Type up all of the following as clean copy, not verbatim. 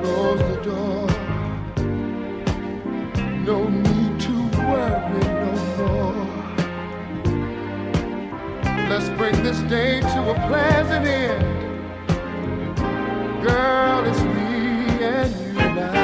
close the door. No need to worry no more. Let's bring this day to a pleasant end. Girl, it's me and you now.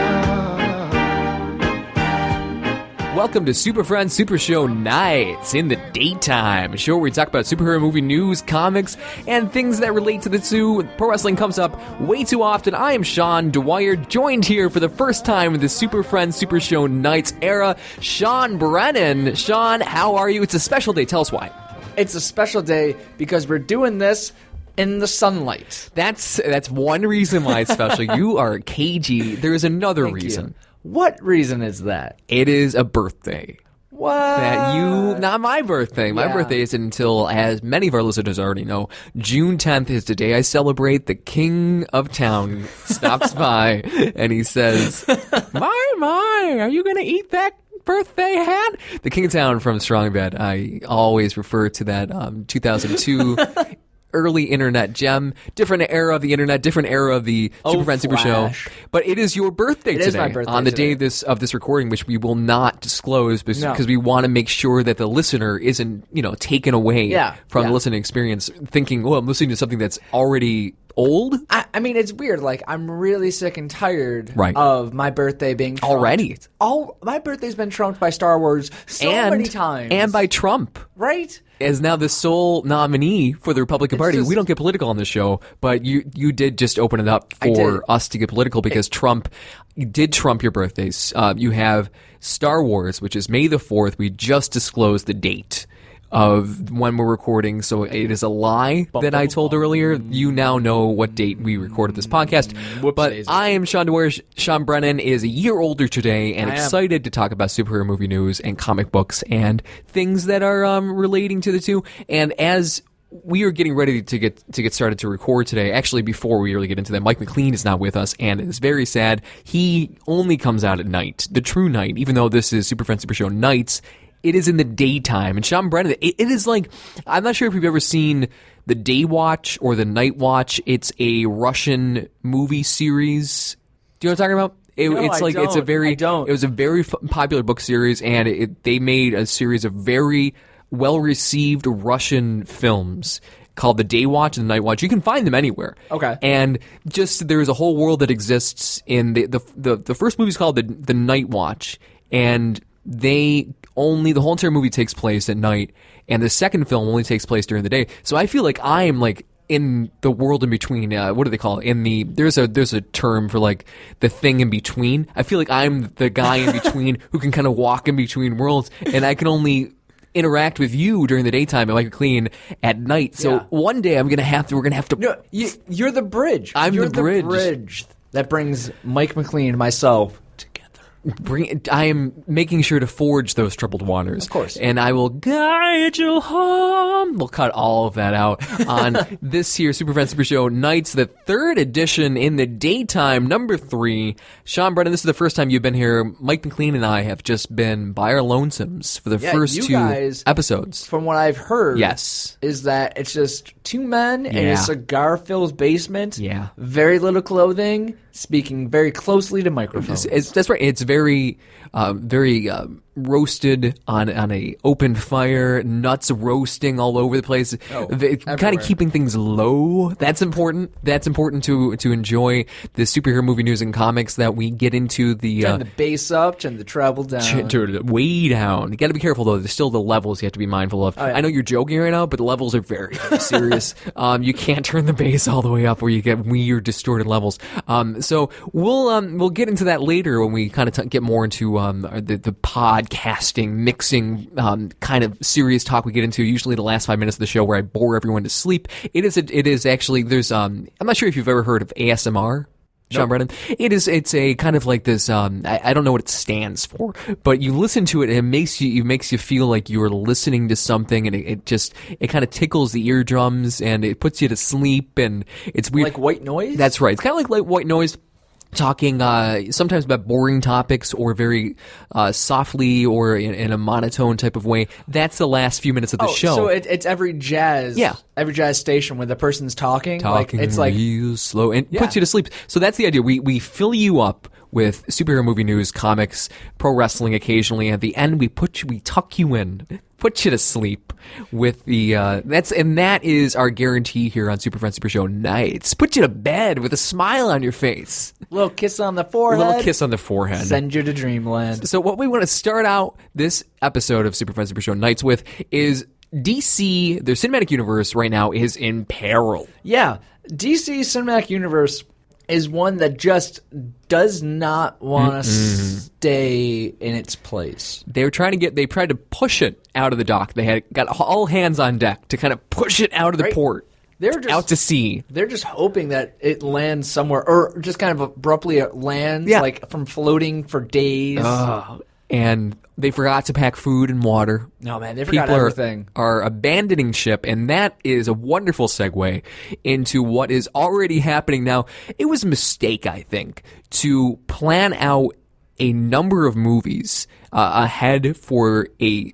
Welcome to Super Friends Super Show Nights in the daytime, a show where we talk about superhero movie news, comics, and things that relate to the two. Pro wrestling comes up way too often. I am Sean Dwyer, joined here for the first time in the Super Friends Super Show Nights era, Sean Brennan. Sean, how are you? It's a special day. Tell us why. It's a special day because we're doing this in the sunlight. That's one reason why it's special. You are cagey. There is another Thank reason. you. What reason is that? It is a birthday. What? Not my birthday. My birthday isn't until, as many of our listeners already know, June 10th is the day I celebrate. The king of town stops by and he says, my, are you going to eat that birthday hat? The king of town from Strong Bad. I always refer to that 2002 early internet gem. Different era of the internet, different era of the Super Friends Super Show. But it is your birthday today. It is my birthday on the today. day of this recording, which we will not disclose because we want to make sure that the listener isn't, taken away from the listening experience thinking, well, I'm listening to something that's already old. I mean, it's weird. Like, I'm really sick and tired of my birthday being trumped. Already. My birthday's been trumped by Star Wars many times. And by Trump. Right? As now the sole nominee for the Republican Party. We don't get political on this show, but you did just open it up for us to get political because Trump did trump your birthdays. You have Star Wars, which is May the 4th. We just disclosed the date of when we're recording, so it is a lie that I told earlier. You now know what date we recorded this podcast. But I am Sean Dwyer. Sean Brennan is a year older today and excited to talk about superhero movie news and comic books and things that are relating to the two. And as we are getting ready to get started to record today, actually before we really get into that, Mike McLean is not with us, and it is very sad. He only comes out at night, the true night, even though this is Super Friends Super Show Nights. It is in the daytime. And Sean Brennan, it is like, I'm not sure if you've ever seen the Day Watch or the Night Watch. It's a Russian movie series. Do you know what I'm talking about? It was a very popular book series, and they made a series of very well-received Russian films called the Day Watch and the Night Watch. You can find them anywhere. Okay. And just there's a whole world that exists in the first movie is called the Night Watch, and the whole entire movie takes place at night, and the second film only takes place during the day. So I feel like I'm like in the world in between. What do they call it? There's a term for like the thing in between. I feel like I'm the guy in between who can kind of walk in between worlds, and I can only interact with you during the daytime and Mike McLean at night. So one day we're gonna have to. No, you're the bridge. You're the bridge that brings Mike McLean and myself. I am making sure to forge those troubled waters. Of course. And I will guide you home. We'll cut all of that out on this here Super Friends Super Show Nights, the third edition in the daytime, number 3. Sean Brennan, this is the first time you've been here. Mike McLean and I have just been by our lonesomes for the first 2 episodes. From what I've heard, yes, is that it's just 2 men in a cigar-filled basement. Yeah. Very little clothing, speaking very closely to microphones. That's right. It's very roasted on a open fire, nuts roasting all over the place. Kind of keeping things low. That's important. That's important to enjoy the superhero movie news and comics that we get into. Turn the bass up, turn the treble down. Turn way down. You got to be careful though. There's still the levels you have to be mindful of. I know you're joking right now, but the levels are very, very serious. You can't turn the bass all the way up where you get weird, distorted levels. So we'll get into that later when we kind of get more into the podcasting, mixing kind of serious talk we get into. Usually the last 5 minutes of the show where I bore everyone to sleep. It is actually there's I'm not sure if you've ever heard of ASMR. Sean Brennan. It's a kind of like this, I don't know what it stands for, but you listen to it and it makes you feel like you're listening to something, and it kind of tickles the eardrums and it puts you to sleep, and it's weird. Like white noise? That's right. It's kind of like white noise. talking sometimes about boring topics or very softly or in a monotone type of way. That's the last few minutes of the show. So it's every jazz station when the person's talking it's like real slow and puts you to sleep. So that's the idea. We fill you up with superhero movie news, comics, pro wrestling occasionally. At the end, we tuck you in, put you to sleep with the that is our guarantee here on Super Friends Super Show Nights. Put you to bed with a smile on your face. Little kiss on the forehead. Little kiss on the forehead. Send you to dreamland. So what we want to start out this episode of Super Friends Super Show Nights with is DC, their cinematic universe right now is in peril. Yeah. DC Cinematic Universe is one that just does not want to stay in its place. They tried to push it out of the dock. They had got all hands on deck to kind of push it out of the port. They're just out to sea. They're just hoping that it lands somewhere, or just kind of abruptly it lands, like from floating for days. And they forgot to pack food and water. No, man, they forgot everything. Are abandoning ship, and that is a wonderful segue into what is already happening now. It was a mistake, I think, to plan out a number of movies ahead for a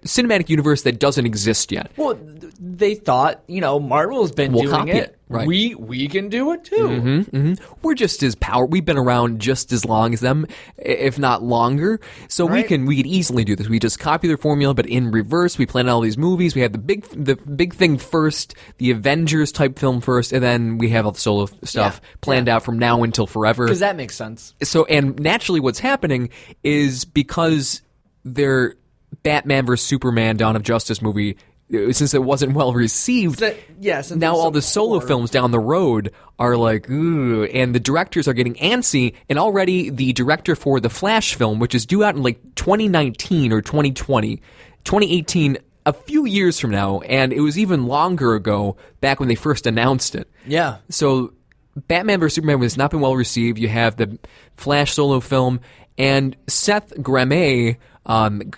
cinematic universe that doesn't exist yet. Well, they thought, Marvel's been doing it. Right. We can do it too. We're just as we've been around just as long as them, if not longer. So we could easily do this. We just copy their formula, but in reverse. We plan all these movies. We have the big thing first, the Avengers type film first, and then we have all the solo stuff planned out from now until forever. Because that makes sense. So, and naturally, what's happening is because their Batman vs Superman: Dawn of Justice movie, since it wasn't well received, now all the solo films down the road are like, ooh, and the directors are getting antsy, and already the director for the Flash film, which is due out in like 2019 or 2018, a few years from now, and it was even longer ago, back when they first announced it. Yeah. So Batman vs Superman has not been well received. You have the Flash solo film, and Seth Grahame,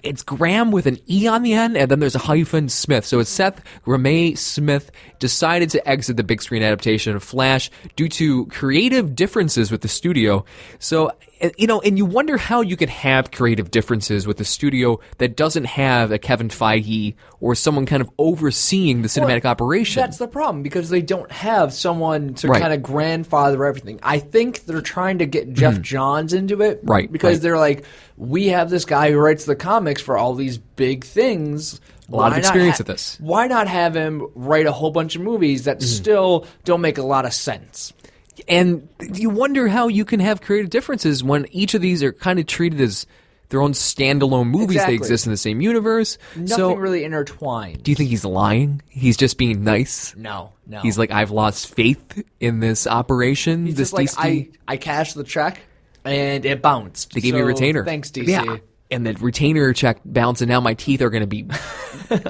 it's Graham with an E on the end, and then there's a hyphen Smith. So it's Seth Grahame Smith decided to exit the big screen adaptation of Flash due to creative differences with the studio. So, and you wonder how you could have creative differences with a studio that doesn't have a Kevin Feige or someone kind of overseeing the cinematic operation. That's the problem, because they don't have someone to kind of grandfather everything. I think they're trying to get Jeff Johns into it. Right. Because they're like, we have this guy who writes the comics for all these big things. A lot of experience at this. Why not have him write a whole bunch of movies that still don't make a lot of sense? And you wonder how you can have creative differences when each of these are kind of treated as their own standalone movies. Exactly. They exist in the same universe. Nothing really intertwined. Do you think he's lying? He's just being nice? No. He's like, I've lost faith in this operation. He's this just like, DC. I cashed the check and it bounced. They gave me a retainer. Thanks, DC. Yeah. And the retainer check bounced, and now my teeth are going to be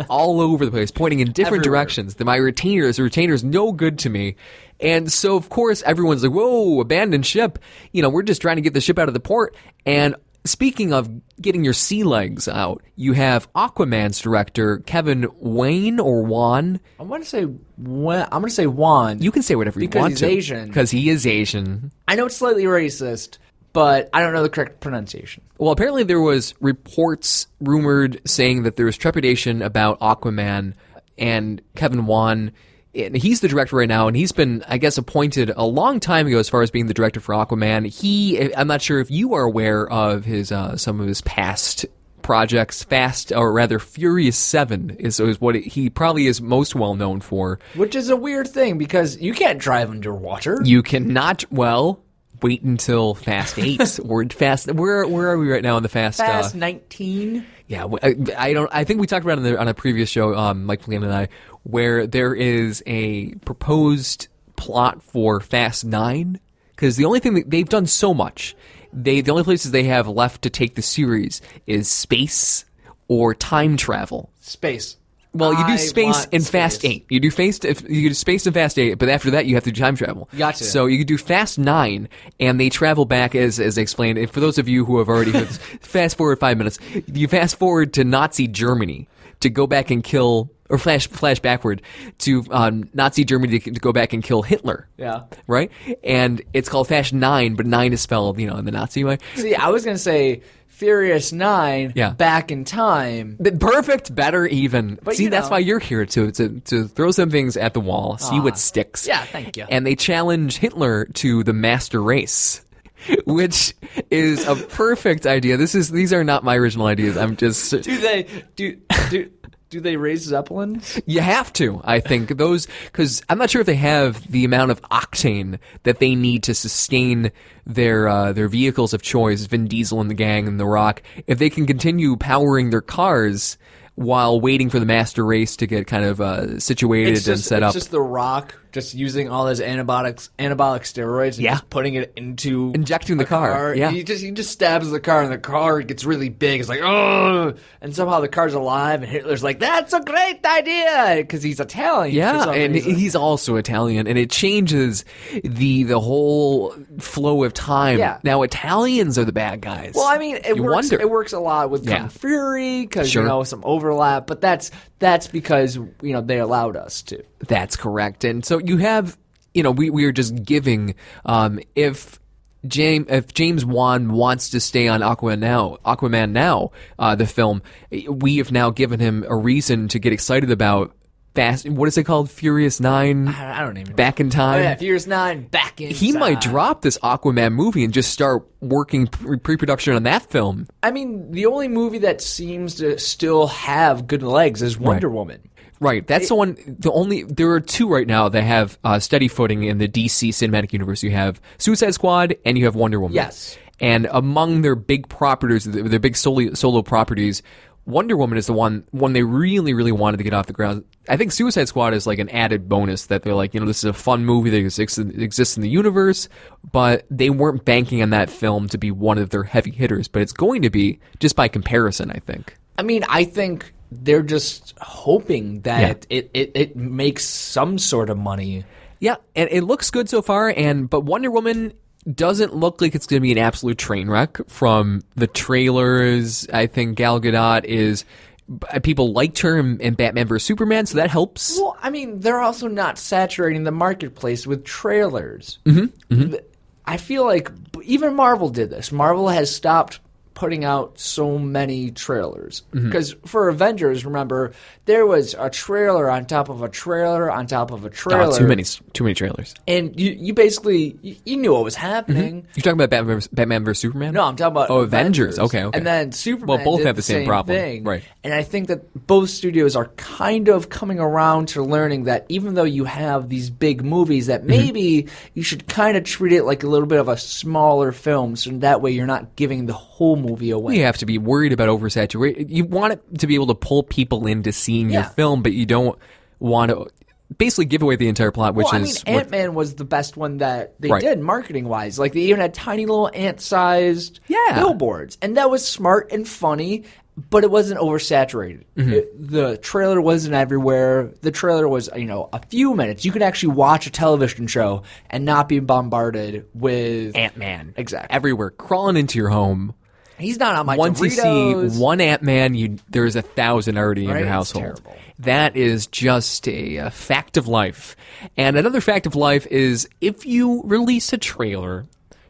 all over the place, pointing in different directions. My retainer's no good to me. And so, of course, everyone's like, whoa, abandoned ship. We're just trying to get the ship out of the port. And speaking of getting your sea legs out, you have Aquaman's director, Kevin Wayne or Wan. I'm going to say Wan. You can say whatever you want to. Because he's Asian. Because he is Asian. I know it's slightly racist, but I don't know the correct pronunciation. Well, apparently there was reports rumored saying that there was trepidation about Aquaman, and Kevin Wan, and he's the director right now, and he's been, I guess, appointed a long time ago as far as being the director for Aquaman. I'm not sure if you are aware of his some of his past projects. Furious 7 is what he probably is most well known for. Which is a weird thing, because you can't drive underwater. You cannot, wait until Fast 8 or Fast. Where are we right now in the Fast? Fast 19. Yeah, I think we talked about it on a previous show, Mike Flynn and I, where there is a proposed plot for Fast 9, because the only thing that they've done so much, the only places they have left to take the series is space or time travel. Space. Well, you do space in Fast 8. You do space in Fast 8, but after that you have to do time travel. Gotcha. So you could do Fast 9, and they travel back, as I explained. And for those of you who have already heard this, fast forward 5 minutes. You fast forward to Nazi Germany to go back and kill or flash backward to Nazi Germany to go back and kill Hitler. Yeah. Right? And it's called Fast 9, but 9 is spelled, in the Nazi way. See, I was going to say Furious 9, Back in Time. Perfect, better even. But, see, that's why you're here, to throw some things at the wall, see what sticks. Yeah, thank you. And they challenge Hitler to the master race, which is a perfect idea. These are not my original ideas. I'm just... Do they raise Zeppelins? You have to, I think. Because I'm not sure if they have the amount of octane that they need to sustain their vehicles of choice, Vin Diesel and the gang and The Rock. If they can continue powering their cars while waiting for the master race to get kind of situated and set up. It's just The Rock just using all his anabolic steroids and just putting it into injecting the car. Yeah. He just stabs the car and the car gets really big. It's like, oh, and somehow the car's alive and Hitler's like, that's a great idea because he's Italian. Yeah, and he's also Italian, and it changes the whole flow of time. Yeah. Now Italians are the bad guys. Well, I mean, it works a lot with Kung Fury because some overlap, but that's because they allowed us to. That's correct. And so you have, we are just giving, if James Wan wants to stay on Aquaman now, the film, we have now given him a reason to get excited about what is it called? Furious 9? I don't even know. Back in Time? Oh, yeah, Furious 9, Back in Time. He might drop this Aquaman movie and just start working pre-production on that film. I mean, the only movie that seems to still have good legs is Wonder Woman. Right, that's the one. There are two right now that have steady footing in the DC cinematic universe. You have Suicide Squad and you have Wonder Woman. Yes, and among their big properties, their big solo properties, Wonder Woman is the one they really, really wanted to get off the ground. I think Suicide Squad is like an added bonus that they're like, this is a fun movie that exists in the universe, but they weren't banking on that film to be one of their heavy hitters. But it's going to be just by comparison, I think. I mean, I think they're just hoping that it makes some sort of money. Yeah, and it looks good so far, but Wonder Woman doesn't look like it's going to be an absolute train wreck from the trailers. I think Gal Gadot is... People liked her in Batman vs. Superman, so that helps. Well, I mean, they're also not saturating the marketplace with trailers. I feel like even Marvel did this. Marvel has stopped putting out so many trailers because for Avengers, remember, there was a trailer on top of a trailer on top of a trailer. Too many trailers. And you basically you knew what was happening. You're talking about Batman vs. Superman? No, I'm talking about Avengers. Okay. And then Superman. Well, both did have the same problem, thing. Right? And I think that both studios are kind of coming around to learning that even though you have these big movies, that maybe you should kind of treat it like a little bit of a smaller film, so that way you're not giving the whole movie away. You have to be worried about oversaturation. You want it to be able to pull people into seeing your film, but you don't want to basically give away the entire plot, which is... Ant-Man was the best one that they did marketing-wise. Like, they even had tiny little ant-sized billboards. And that was smart and funny, but it wasn't oversaturated. The trailer wasn't everywhere. The trailer was, a few minutes. You could actually watch a television show and not be bombarded with... Ant-Man. Exactly. Everywhere, crawling into your home. He's not on my Once Doritos. you see one Ant-Man, there's 1,000 already in your household. It's terrible. That is just a fact of life. And another fact of life is if you release a trailer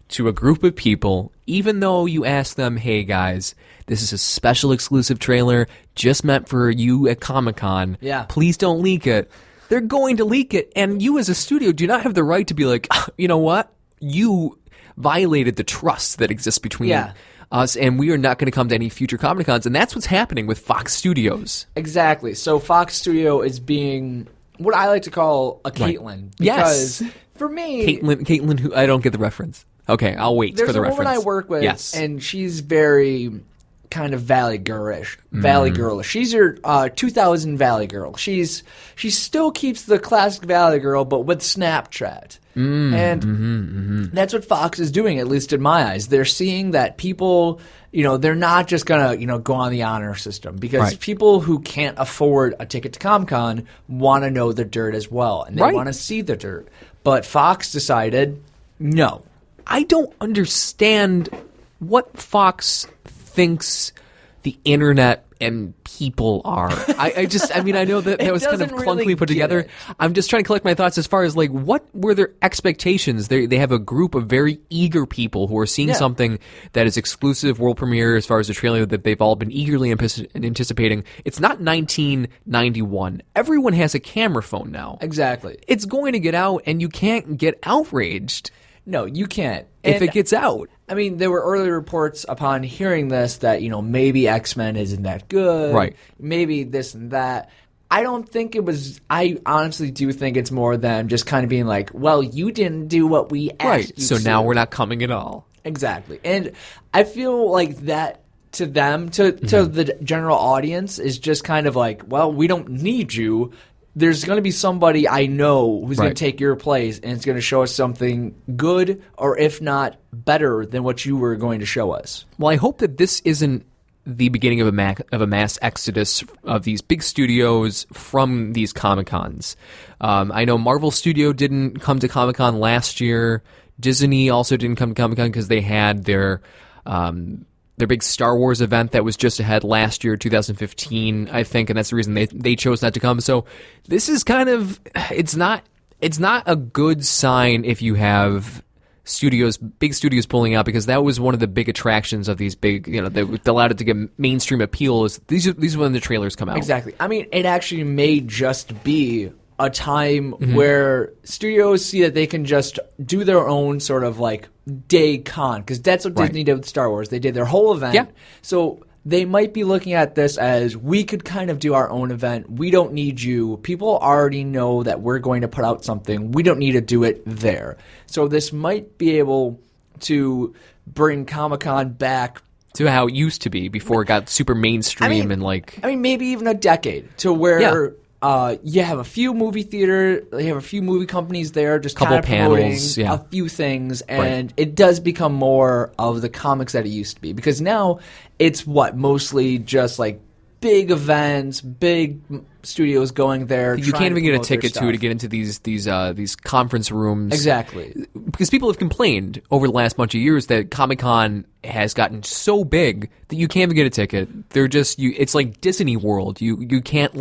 to a group of people, even though you ask them, hey guys, this is a special exclusive trailer just meant for you at Comic-Con. Yeah. Please don't leak it. They're going to leak it. And you as a studio do not have the right to be like, you know what? You violated the trust that exists between us, and we are not going to come to any future Comic-Cons. And that's what's happening with Fox Studios. Exactly. So Fox Studio is being what I like to call a Caitlyn. Because for me... Caitlyn, who I don't get the reference. Okay, I'll wait for the reference. There's a woman I work with, and she's very kind of Valley Girlish. She's your 2000 Valley Girl. She still keeps the classic Valley Girl, but with Snapchat. And that's what Fox is doing, at least in my eyes. They're seeing that people, they're not just going to, go on the honor system because people who can't afford a ticket to Comic-Con want to know the dirt as well, and they want to see the dirt. But Fox decided, no. I don't understand what Fox thinks the internet and people are. I know that was kind of clunkily really put together. it. I'm just trying to collect my thoughts as far as like what were their expectations. They have a group of very eager people who are seeing something that is exclusive world premiere as far as the trailer that they've all been eagerly anticipating. It's not 1991. Everyone has a camera phone now. Exactly. It's going to get out, and you can't get outraged. No, you can't. If And it gets out. I mean, there were early reports upon hearing this that, maybe X-Men isn't that good. Right. Maybe this and that. I don't think it was – I honestly do think it's more them just kind of being like, well, you didn't do what we asked you So to. now we're not coming at all. Exactly. And I feel like that to them, to the general audience, is just kind of like, well, we don't need you. There's going to be somebody I know who's going to take your place, and it's going to show us something good, or if not better than what you were going to show us. Well, I hope that this isn't the beginning of a mass exodus of these big studios from these Comic-Cons. I know Marvel Studio didn't come to Comic-Con last year. Disney also didn't come to Comic-Con because they had their big Star Wars event that was just ahead last year, 2015, I think, and that's the reason they chose not to come. So this is kind of it's not a good sign if you have big studios pulling out, because that was one of the big attractions of these big, that allowed it to get mainstream appeal. Is these are when the trailers come out. Exactly. I mean, it actually may just be a time where studios see that they can just do their own sort of like day con, because that's what Disney did with Star Wars. They did their whole event. Yeah. So they might be looking at this as, we could kind of do our own event. We don't need you. People already know that we're going to put out something. We don't need to do it there. So this might be able to bring Comic-Con back to how it used to be before it got super mainstream. I mean, maybe even a decade to where you have a few movie theater, you have a few movie companies there, just couple kind of promoting panels, a few things, and it does become more of the comics that it used to be. Because now it's mostly just like big events, big studios going there. You can't even get a ticket to get into these conference rooms. Exactly. Because people have complained over the last bunch of years that Comic-Con has gotten so big that you can't even get a ticket. They're just it's like Disney World. You can't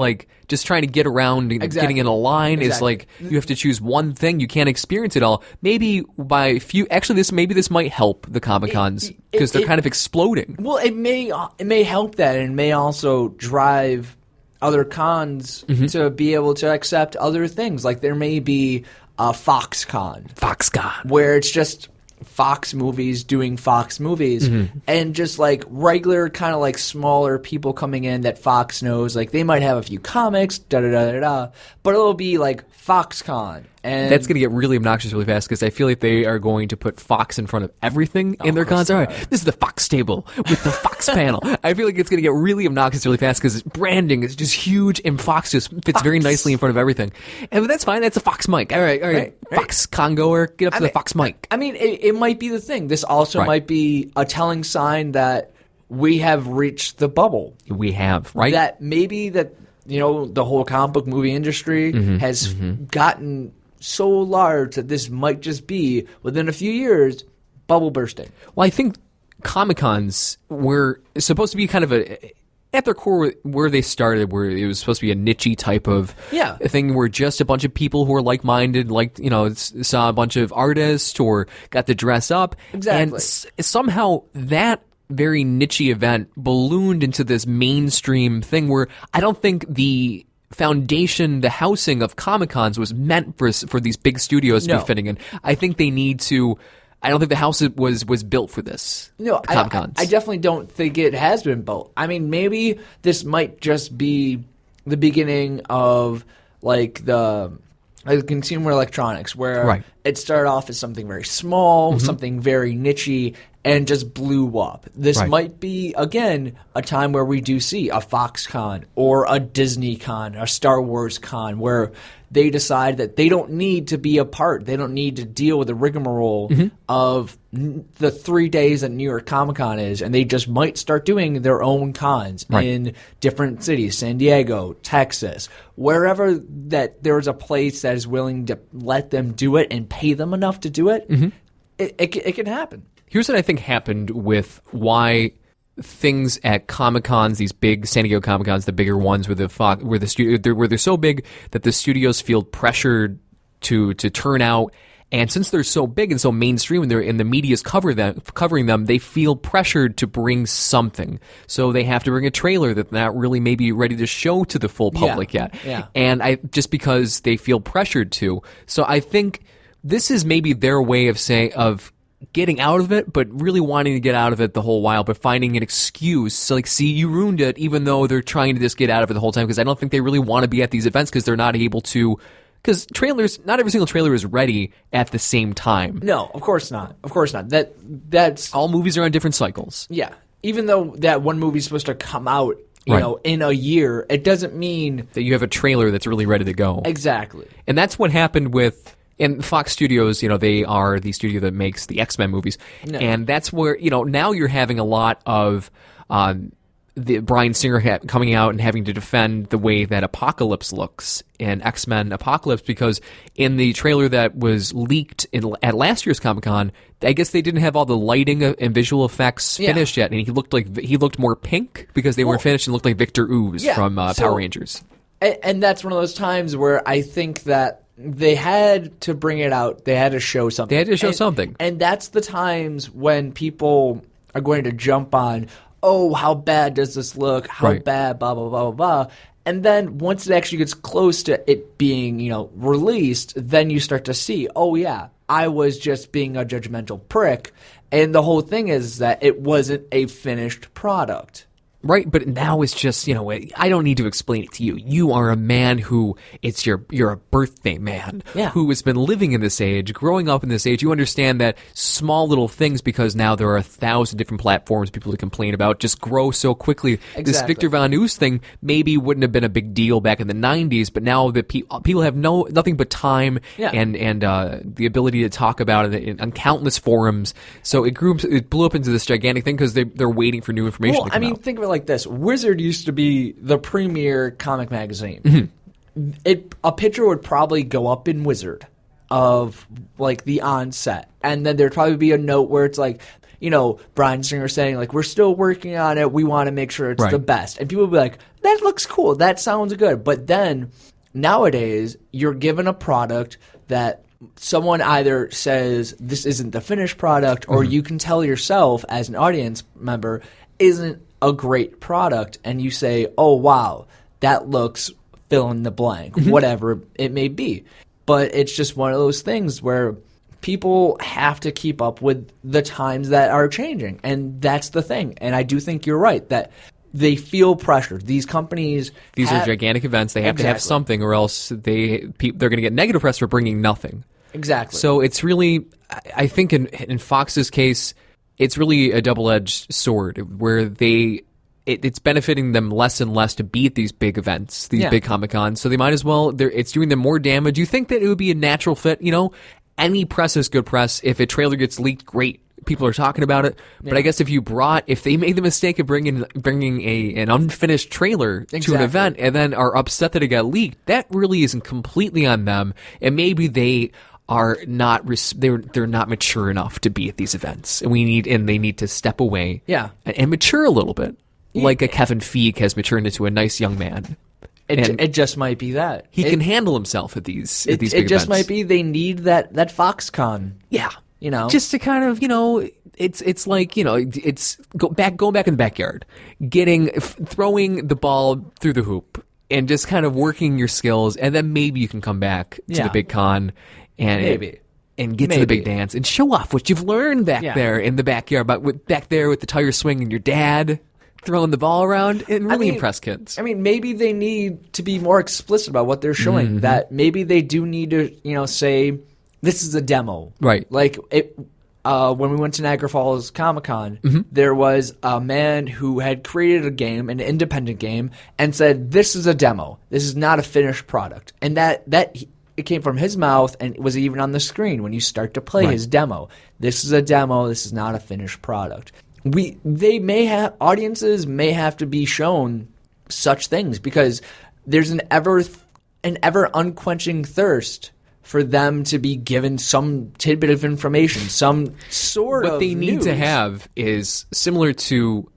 just trying to get around and getting in a line is like you have to choose one thing. You can't experience it all. Maybe this might help the Comic-Cons because they're kind of exploding. Well, it may help that, and it may also drive other cons to be able to accept other things. Like there may be a Foxconn, where it's just Fox movies doing Fox movies, and just like regular kind of like smaller people coming in that Fox knows. Like they might have a few comics, but it'll be like Foxconn. And that's going to get really obnoxious really fast, because I feel like they are going to put Fox in front of everything in their cons. All right, this is the Fox table with the Fox panel. I feel like it's going to get really obnoxious really fast because branding is just huge, and Fox just fits very nicely in front of everything. And that's fine. That's a Fox mic. All right. Fox Congoer, get up to the Fox mic. I mean, it might be the thing. This also might be a telling sign that we have reached the bubble. We have, right? That maybe that, the whole comic book movie industry has gotten so large that this might just be, within a few years, bubble bursting. Well, I think Comic-Cons were supposed to be kind of at their core, where they started, where it was supposed to be a niche-y type of thing, where just a bunch of people who are like-minded, saw a bunch of artists or got to dress up. Exactly. And somehow that very niche-y event ballooned into this mainstream thing where I don't think the foundation, the housing of Comic-Cons was meant for these big studios to be fitting in. I think they need to. I don't think the house was built for this. No, Comic-Cons. I definitely don't think it has been built. I mean, maybe this might just be the beginning of the consumer electronics, where it started off as something very small, something very niche-y, and just blew up. This might be, again, a time where we do see a Foxconn or a Disney Con, a Star Wars Con, where they decide that they don't need to be a part. They don't need to deal with the rigmarole of the 3 days that New York Comic Con is, and they just might start doing their own cons in different cities, San Diego, Texas, wherever that there's a place that is willing to let them do it and pay them enough to do it. It can happen. Here's what I think happened with why things at Comic Cons, these big San Diego Comic Cons, the bigger ones where they're so big that the studios feel pressured to turn out. And since they're so big and so mainstream and the media's covering them, they feel pressured to bring something. So they have to bring a trailer that they're not really maybe ready to show to the full public yet. Yeah. And just because they feel pressured to. So I think this is maybe their way of getting out of it, but really wanting to get out of it the whole while, but finding an excuse. So like, see, you ruined it, even though they're trying to just get out of it the whole time, because I don't think they really want to be at these events because they're not able to. Because trailers, not every single trailer is ready at the same time. No, of course not. Of course not. That's all movies are on different cycles. Yeah. Even though that one movie's supposed to come out, you know, in a year, it doesn't mean that you have a trailer that's really ready to go. Exactly. And that's what happened with. And Fox Studios, you know, they are the studio that makes the X-Men movies. No. And that's where, you know, now you're having a lot of the Bryan Singer coming out and having to defend the way that Apocalypse looks in X-Men Apocalypse, because in the trailer that was leaked at last year's Comic-Con, I guess they didn't have all the lighting and visual effects finished yet, and he looked more pink because they weren't finished and looked like Victor Ooze from Power Rangers. And that's one of those times where I think that they had to bring it out. They had to show something. They had to show something. And that's the times when people are going to jump on, oh, how bad does this look? How bad, blah, blah, blah, blah, blah. And then once it actually gets close to it being, you know, released, then you start to see, oh, yeah, I was just being a judgmental prick. And the whole thing is that it wasn't a finished product. Right, but now it's just, you know, I don't need to explain it to you. You are a man who, you're a birthday man who has been living in this age, growing up in this age. You understand that small little things, because now there are 1,000 different platforms people to complain about, just grow so quickly. Exactly. This Victor Von Ooze thing maybe wouldn't have been a big deal back in the 90s, but now that people have nothing but time and the ability to talk about it on countless forums. So it blew up into this gigantic thing because they're waiting for new information to come out. Think of it like this. Wizard used to be the premier comic magazine. A picture would probably go up in Wizard of like the onset, and then there'd probably be a note where it's like, you know, Bryan Singer saying like, we're still working on it, we want to make sure it's the best, and people would be like, that looks cool, that sounds good. But then nowadays you're given a product that someone either says this isn't the finished product, or you can tell yourself as an audience member isn't a great product, and you say, oh, wow, that looks fill in the blank, whatever it may be. But it's just one of those things where people have to keep up with the times that are changing, and that's the thing. And I do think you're right that they feel pressured. These companies... These are gigantic events. They have to have something, or else they're going to get negative press for bringing nothing. Exactly. So it's really, I think in Fox's case, it's really a double-edged sword where it's benefiting them less and less to be at these big events, these big Comic-Cons. So they might as well, it's doing them more damage. You think that it would be a natural fit? You know, any press is good press. If a trailer gets leaked, great. People are talking about it. But I guess if they made the mistake of bringing an unfinished trailer to an event and then are upset that it got leaked, that really isn't completely on them. And maybe they are not they're not mature enough to be at these events, and they need to step away and mature a little bit, like a Kevin Feige has matured into a nice young man. It just might be that he can handle himself at these big events. It just might be they need that Foxconn. Yeah, you know, just to kind of, you know, it's like, you know, it's going back in the backyard, throwing the ball through the hoop, and just kind of working your skills, and then maybe you can come back to the big con. And get to the big dance and show off what you've learned back there in the backyard, back there with the tire swing and your dad throwing the ball around, and really impress kids. I mean, maybe they need to be more explicit about what they're showing. That maybe they do need to, you know, say this is a demo, right? Like when we went to Niagara Falls Comic-Con, there was a man who had created a game, an independent game, and said this is a demo. This is not a finished product, and it came from his mouth, and it was even on the screen when you start to play his demo. This is a demo. This is not a finished product. Audiences may have to be shown such things, because there's an ever unquenching thirst for them to be given some tidbit of information, some sort of What they need news. to have is similar to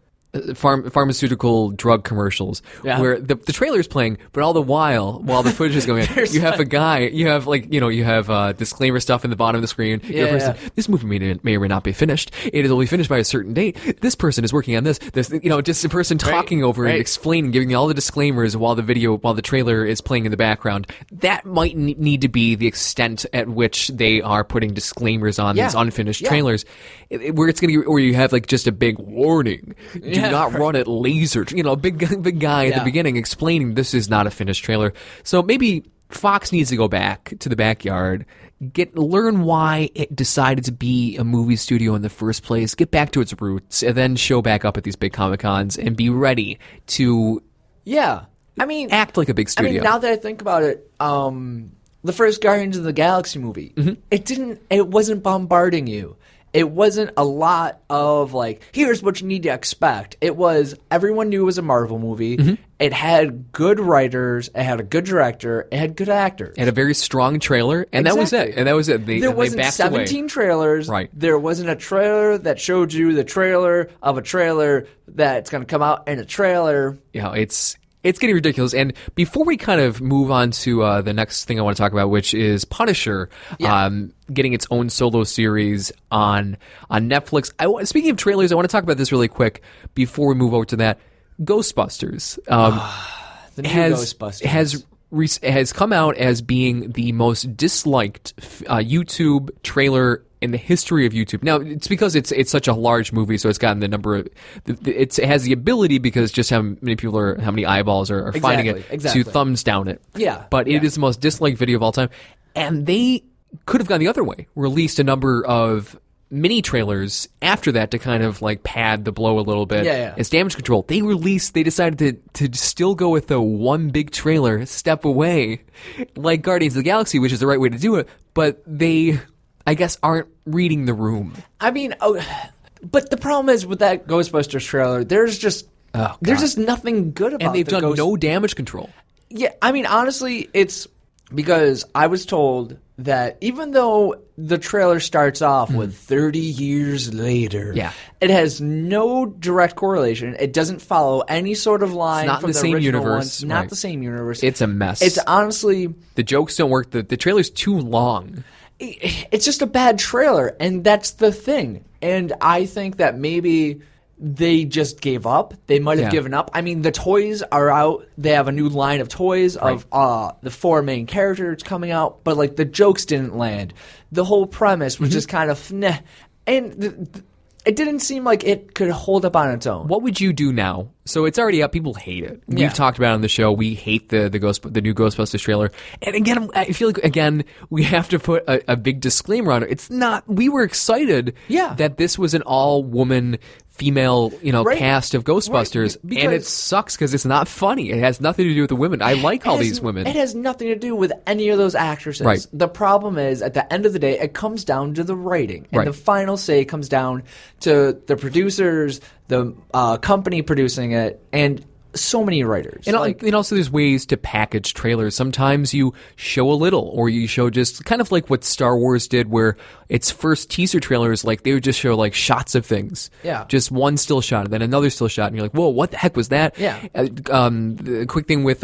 pharmaceutical drug commercials where the trailer is playing, but all the while the footage is going on, you have a guy, you have disclaimer stuff in the bottom of the screen. This movie may or may not be finished. It will be finished by a certain date. This person is working on this, just a person talking over and explaining, giving you all the disclaimers while the trailer is playing in the background. That might need to be the extent at which they are putting disclaimers on these unfinished trailers, where it's going to, or you have like just a big warning. Do not run at laser. A big guy at the beginning explaining this is not a finished trailer. So maybe Fox needs to go back to the backyard, learn why it decided to be a movie studio in the first place, get back to its roots, and then show back up at these big Comic-Cons and be ready to act like a big studio. Now that I think about it, the first Guardians of the Galaxy movie, it wasn't bombarding you. It wasn't a lot of like, here's what you need to expect. It was, everyone knew it was a Marvel movie. It had good writers. It had a good director. It had good actors. It had a very strong trailer, and that was it. There wasn't 17 trailers. Right. There wasn't a trailer that showed you the trailer of a trailer that's going to come out in a trailer. It's getting ridiculous. And before we kind of move on to the next thing I want to talk about, which is Punisher getting its own solo series on Netflix. Speaking of trailers, I want to talk about this really quick before we move over to that. Ghostbusters. The new Ghostbusters has come out as being the most disliked YouTube trailer in the history of YouTube. Now, it's because it's such a large movie, so it's gotten the number of... It has the ability, because just how many eyeballs are finding it, to thumbs down it. Yeah. But it is the most disliked video of all time. And they could have gone the other way, released a number of mini trailers after that to kind of like pad the blow a little bit as damage control. They decided to still go with the one big trailer, step away, like Guardians of the Galaxy, which is the right way to do it, but they, I guess, aren't reading the room. But the problem is with that Ghostbusters trailer, there's just nothing good about it. And they've done no damage control. Yeah, honestly, it's because I was told that even though the trailer starts off with 30 years later, it has no direct correlation. It doesn't follow any sort of line from the same universe. Not the same universe. It's a mess. It's honestly... The jokes don't work. The trailer's too long. It's just a bad trailer, and that's the thing. And I think that maybe they just gave up. They might have given up. I mean, the toys are out. They have a new line of toys of the 4 main characters coming out, but like the jokes didn't land. The whole premise was just kind of meh. And it didn't seem like it could hold up on its own. What would you do now? So it's already up. People hate it. We've talked about it on the show. We hate the new Ghostbusters trailer. And again, I feel like, we have to put a big disclaimer on it. It's not... We were excited that this was an all-woman... female, cast of Ghostbusters, and it sucks because it's not funny. It has nothing to do with the women. I like all these women. It has nothing to do with any of those actresses. Right. The problem is, at the end of the day, it comes down to the writing, and the final say comes down to the producers, the company producing it, and so many writers. And, and also there's ways to package trailers. Sometimes you show a little, or you show just kind of like what Star Wars did, where its first teaser trailers, like they would just show like shots of things. Yeah. Just one still shot and then another still shot, and you're like, whoa, what the heck was that? Yeah. The quick thing with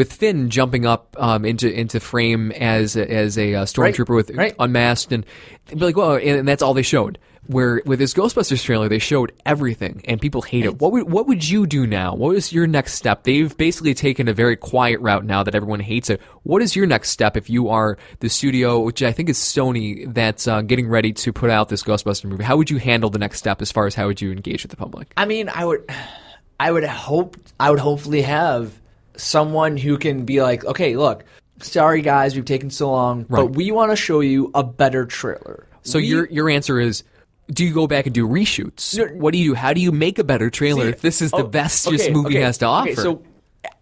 Finn jumping up into frame as a stormtrooper with unmasked, and be like, well, and that's all they showed. Where with this Ghostbusters trailer, they showed everything, and people hate it. What would you do now? What is your next step? They've basically taken a very quiet route now that everyone hates it. What is your next step if you are the studio, which I think is Sony, that's getting ready to put out this Ghostbuster movie? How would you handle the next step as far as how would you engage with the public? I mean, I would hopefully have someone who can be like, okay, look, sorry guys, we've taken so long, but we want to show you a better trailer. So your answer is, do you go back and do reshoots? What do you do? How do you make a better trailer if this is the best this movie has to offer? So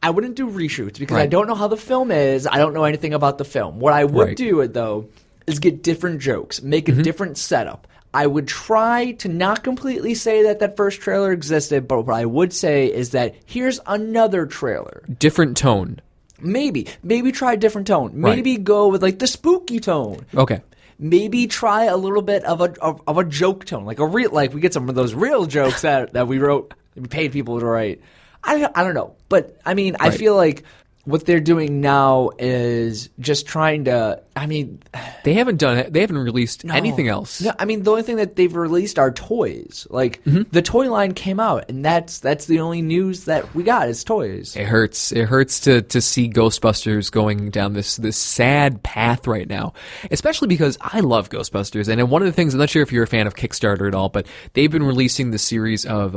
I wouldn't do reshoots because I don't know how the film is. I don't know anything about the film. What I would do, though, is get different jokes, make a different setup. I would try to not completely say that first trailer existed, but what I would say is that here's another trailer. Different tone. Maybe try a different tone. Maybe go with like the spooky tone. Okay. Maybe try a little bit of a joke tone, like we get some of those real jokes that we wrote We paid people to write. I don't know. But, I mean, I feel like what they're doing now is just trying to, I mean... They haven't released anything else. No, I mean, the only thing that they've released are toys. Like, the toy line came out, and that's the only news that we got is toys. It hurts. It hurts to see Ghostbusters going down this sad path right now, especially because I love Ghostbusters. And one of the things, I'm not sure if you're a fan of Kickstarter at all, but they've been releasing the series of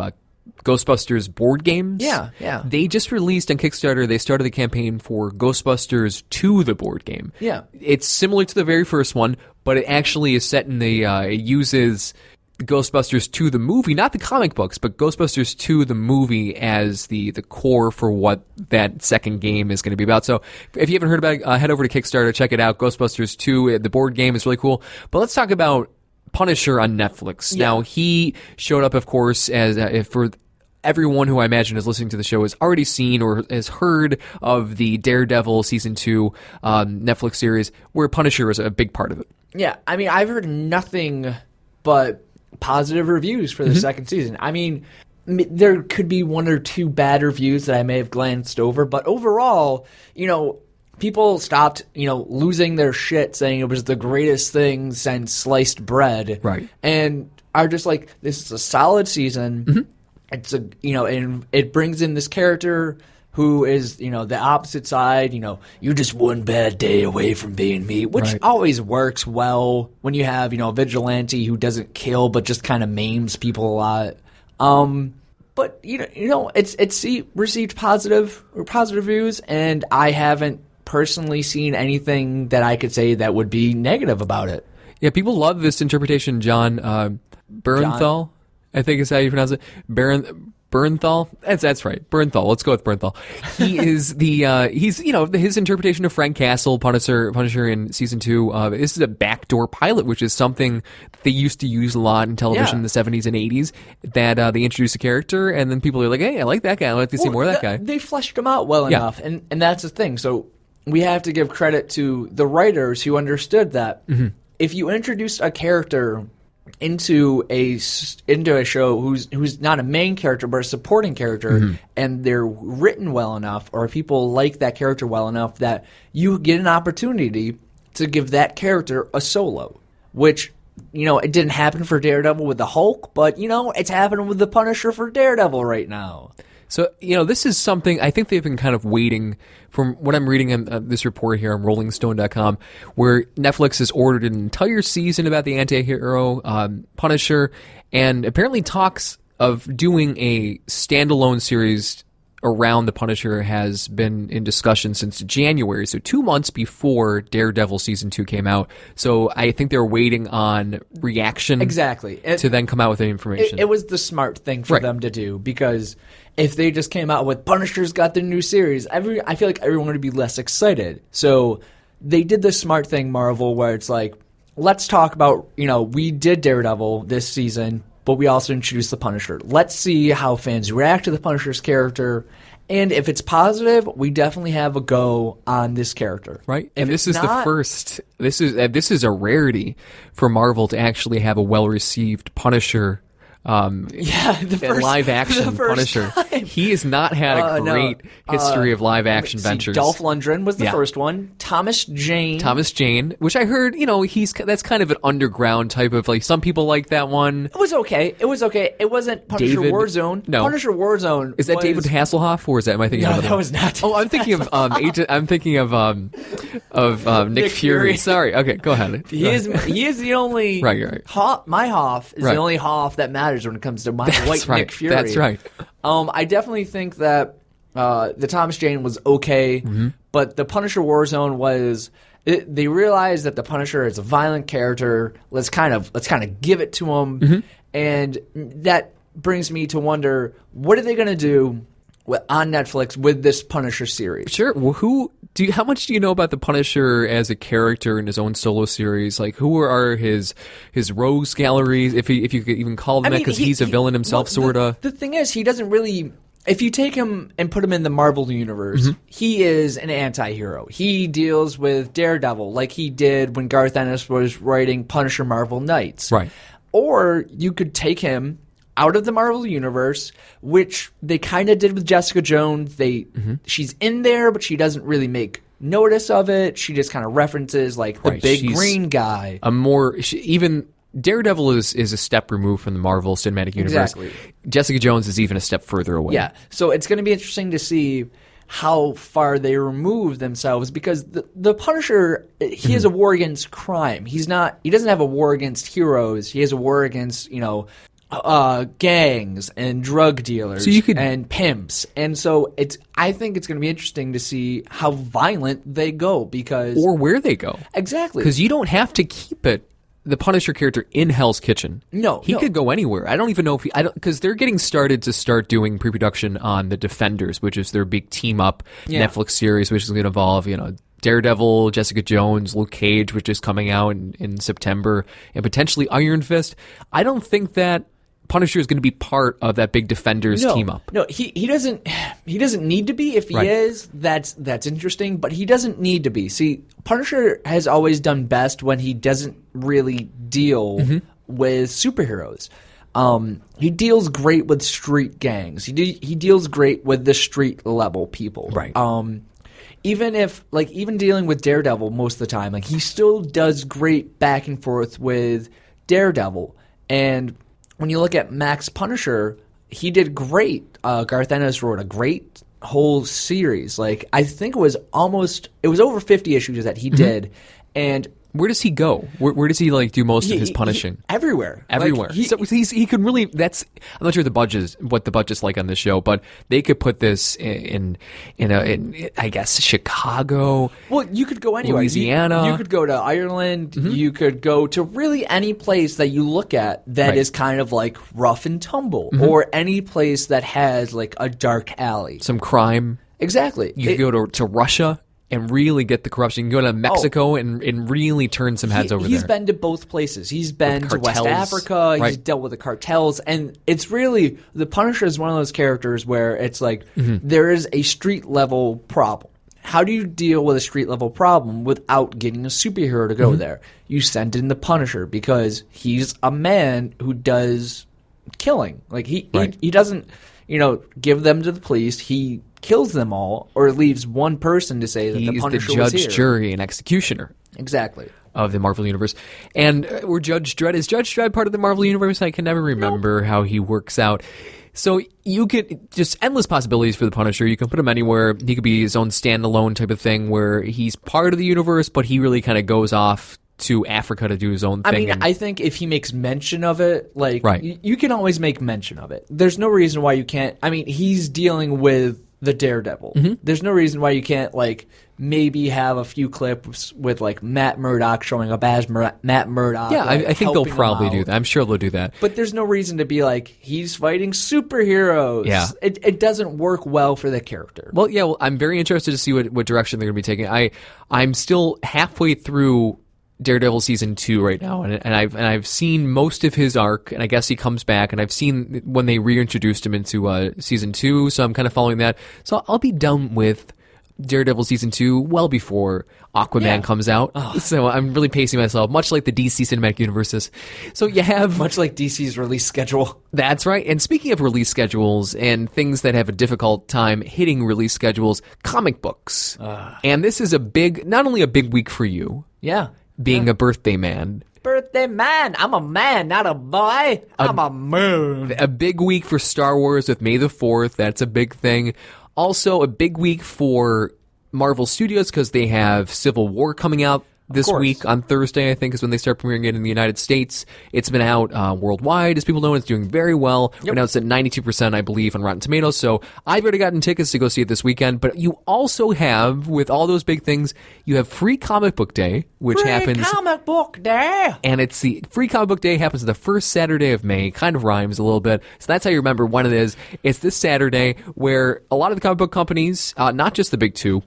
Ghostbusters board games. Yeah. They just released on Kickstarter, they started the campaign for Ghostbusters 2, the board game. Yeah. It's similar to the very first one, but it actually is set in it uses Ghostbusters 2, the movie, not the comic books, but Ghostbusters 2, the movie as the core for what that second game is going to be about. So if you haven't heard about it, head over to Kickstarter, check it out. Ghostbusters 2, the board game is really cool. But let's talk about Punisher on Netflix. Yeah. Now, he showed up, of course, as for everyone who I imagine is listening to the show has already seen or has heard of the Daredevil Season 2 Netflix series, where Punisher is a big part of it. Yeah, I mean, I've heard nothing but positive reviews for the second season. I mean, there could be one or two bad reviews that I may have glanced over, but overall, people stopped, losing their shit saying it was the greatest thing since sliced bread. Right. And are just like, this is a solid season. It's and it brings in this character who is, the opposite side, you're just one bad day away from being me, which always works well when you have, a vigilante who doesn't kill but just kind of maims people a lot. But, it's received positive reviews, and I haven't personally seen anything that I could say that would be negative about it. Yeah, people love this interpretation. John Bernthal, I think is how you pronounce it. Bernthal? That's right. Bernthal. Let's go with Bernthal. He is his interpretation of Frank Castle, Punisher in Season 2. This is a backdoor pilot, which is something they used to use a lot in television in the 70s and 80s, that they introduce a character, and then people are like, hey, I like that guy. I'd like to see more of that guy. They fleshed him out well enough, and that's the thing. So we have to give credit to the writers who understood that if you introduce a character into a show who's not a main character but a supporting character, and they're written well enough, or people like that character well enough, that you get an opportunity to give that character a solo, which it didn't happen for Daredevil with the Hulk, but it's happening with the Punisher for Daredevil right now. So, this is something I think they've been kind of waiting, from what I'm reading in this report here on rollingstone.com, where Netflix has ordered an entire season about the anti-hero Punisher, and apparently talks of doing a standalone series around the Punisher has been in discussion since January, so 2 months before Daredevil Season 2 came out. So I think they're waiting on reaction to then come out with the information. It was the smart thing for them to do, because if they just came out with Punisher's got the new series, I feel like everyone would be less excited. So they did the smart thing, Marvel, where it's like, let's talk about, we did Daredevil this season, but we also introduced the Punisher. Let's see how fans react to the Punisher's character. And if it's positive, we definitely have a go on this character. Right. And this is the first. This is a rarity for Marvel to actually have a well-received Punisher. The live action Punisher. Time. He has not had a great history of live action ventures. Dolph Lundgren was the first one. Thomas Jane, which I heard, that's kind of an underground type of, like, some people like that one. It was okay. It wasn't Punisher Warzone. No, Punisher Warzone. Is that David Hasselhoff, or is that? Am I thinking? No, of that was not. Oh, I'm thinking of I'm thinking of Nick Fury. Sorry. Okay, go ahead. He is the only right. My Hoff is the only Hoff that matters when it comes to Nick Fury. That's right. I definitely think that the Thomas Jane was okay, but the Punisher Warzone was. They realized that the Punisher is a violent character. Let's kind of give it to him, and that brings me to wonder, what are they going to do on Netflix with this Punisher series? Sure. Well, how much do you know about the Punisher as a character in his own solo series? Like, who are his rogues galleries, if you could even call them that, because he's a villain himself, sort of. The thing is, he doesn't really. If you take him and put him in the Marvel universe, he is an anti-hero. He deals with Daredevil like he did when Garth Ennis was writing Punisher Marvel Knights. Right. Or you could take him out of the Marvel Universe, which they kind of did with Jessica Jones. She's in there, but she doesn't really make notice of it. She just kind of references like the big green guy. Even Daredevil is a step removed from the Marvel Cinematic Universe. Exactly. Jessica Jones is even a step further away. Yeah, so it's going to be interesting to see how far they remove themselves, because the Punisher, he has a war against crime. He doesn't have a war against heroes. He has a war against, gangs and drug dealers and pimps. And so I think it's going to be interesting to see how violent they go, or where they go. Exactly. Because you don't have to keep the Punisher character in Hell's Kitchen. No. He could go anywhere. I don't even know if because they're getting started to start doing pre-production on The Defenders, which is their big team-up Netflix series, which is going to involve, Daredevil, Jessica Jones, Luke Cage, which is coming out in September, and potentially Iron Fist. I don't think that Punisher is going to be part of that big Defenders team up. No, he doesn't need to be. If he is, that's interesting, but he doesn't need to be. See, Punisher has always done best when he doesn't really deal with superheroes. He deals great with street gangs. He deals great with the street level people. Right. Even dealing with Daredevil most of the time, he still does great back and forth with Daredevil. And when you look at Max Punisher, he did great. Garth Ennis wrote a great whole series. I think it was over 50 issues that he did. And where does he go? Where does he do most of his punishing? Everywhere. He could really. I'm not sure what the budget's like on this show, but they could put this in I guess Chicago. Well, you could go anywhere. Louisiana. You could go to Ireland. You could go to really any place that you look at that is kind of rough and tumble, or any place that has a dark alley, some crime. Exactly. You could go to Russia and really get the corruption. You can go to Mexico and really turn some heads over there. He's been to both places. He's been to West Africa. He's dealt with the cartels. And it's really, the Punisher is one of those characters where it's there is a street level problem. How do you deal with a street level problem without getting a superhero to go there? You send in the Punisher because he's a man who does killing. He doesn't, give them to the police. He kills them all, or leaves one person to say that the Punisher was here. He's the judge, jury, and executioner. Exactly. Of the Marvel Universe. And is Judge Dredd part of the Marvel Universe? I can never remember how he works out. So you could just endless possibilities for the Punisher. You can put him anywhere. He could be his own standalone type of thing where he's part of the universe, but he really kind of goes off to Africa to do his own thing. I think if he makes mention of it, you can always make mention of it. There's no reason why you can't. He's dealing with the Daredevil. There's no reason why you can't maybe have a few clips with Matt Murdock showing up as Matt Murdock. Yeah, I think they'll probably do that. I'm sure they'll do that. But there's no reason to be he's fighting superheroes. Yeah. It doesn't work well for the character. Well, yeah, I'm very interested to see what direction they're going to be taking. I'm still halfway through Daredevil season 2 right now, and I've seen most of his arc, and I guess he comes back, and I've seen when they reintroduced him into season 2, so I'm kind of following that. So I'll be done with Daredevil season 2 well before Aquaman comes out. So I'm really pacing myself, much like the DC Cinematic Universes. So you have much like DC's release schedule. That's right. And speaking of release schedules and things that have a difficult time hitting release schedules, comic books. And this is not only a big week for you. Yeah. Being a birthday man. Birthday man. I'm a man, not a boy. I'm a man. A big week for Star Wars with May the 4th. That's a big thing. Also, a big week for Marvel Studios because they have Civil War coming out this week on Thursday, I think, is when they start premiering it in the United States. It's been out worldwide, as people know. It's doing very well. Right now it's at 92%, I believe, on Rotten Tomatoes. So I've already gotten tickets to go see it this weekend. But you also have, with all those big things, you have Free Comic Book Day, which happens... Free Comic Book Day! And it's the Free Comic Book Day happens the first Saturday of May. Kind of rhymes a little bit. So that's how you remember when it is. It's this Saturday where a lot of the comic book companies, not just the big two,